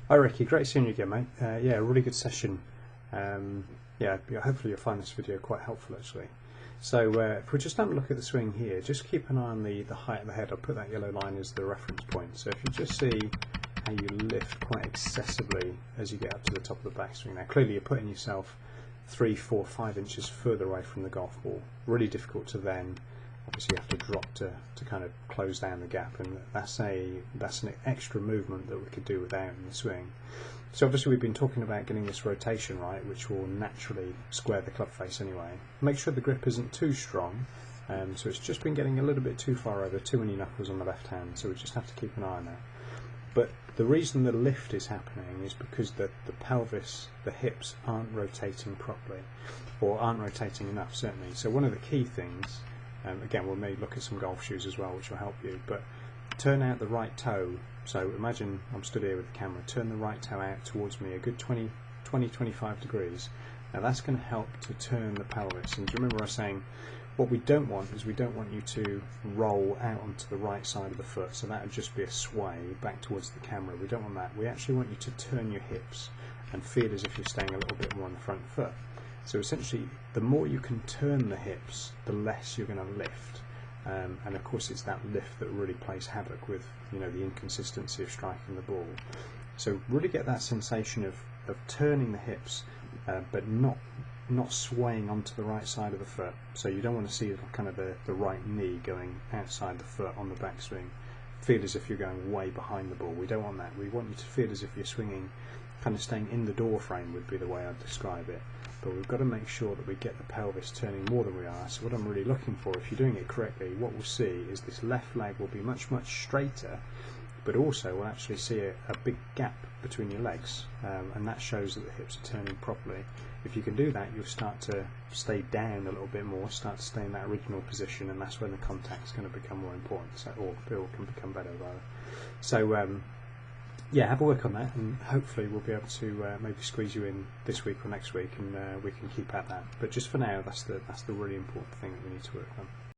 Hi Ricky, great seeing you again, mate. Yeah, really good session. Yeah, hopefully you'll find this video quite helpful actually. So if we just have a look at the swing here, just keep an eye on the height of the head. I'll put that yellow line as the reference point. So if you just see how you lift quite excessively as you get up to the top of the backswing. Now clearly you're putting yourself 3, 4, 5 inches further away from the golf ball. Really difficult to then obviously you have to drop to kind of close down the gap, and that's an extra movement that we could do without in the swing. So obviously we've been talking about getting this rotation right, which will naturally square the club face anyway. Make sure the grip isn't too strong, so it's just been getting a little bit too far over, too many knuckles on the left hand, so we just have to keep an eye on that. But the reason the lift is happening is because the pelvis, the hips aren't rotating properly, or aren't rotating enough certainly. So one of the key things, again, we'll maybe look at some golf shoes as well, which will help you, but turn out the right toe. So imagine I'm stood here with the camera, turn the right toe out towards me a good 20-25 degrees. Now that's going to help to turn the pelvis. And do you remember I was saying, what we don't want is we don't want you to roll out onto the right side of the foot, so that would just be a sway back towards the camera. We don't want that. We actually want you to turn your hips and feel as if you're staying a little bit more on the front foot. So essentially, the more you can turn the hips, the less you're going to lift. And of course, it's that lift that really plays havoc with, you know, the inconsistency of striking the ball. So really get that sensation of turning the hips, but not swaying onto the right side of the foot. So you don't want to see kind of the right knee going outside the foot on the backswing. Feel as if you're going way behind the ball. We don't want that. We want you to feel as if you're swinging, kind of staying in the door frame would be the way I'd describe it. But we've got to make sure that we get the pelvis turning more than we are. So what I'm really looking for, if you're doing it correctly, what we'll see is this left leg will be much straighter, but also we'll actually see a big gap between your legs, and that shows that the hips are turning properly. If you can do that, you'll start to stay down a little bit more, start to stay in that original position, and that's when the contact is going to become more important, or can become better rather. So yeah, have a work on that, and hopefully we'll be able to maybe squeeze you in this week or next week, and we can keep at that. But just for now, that's the really important thing that we need to work on.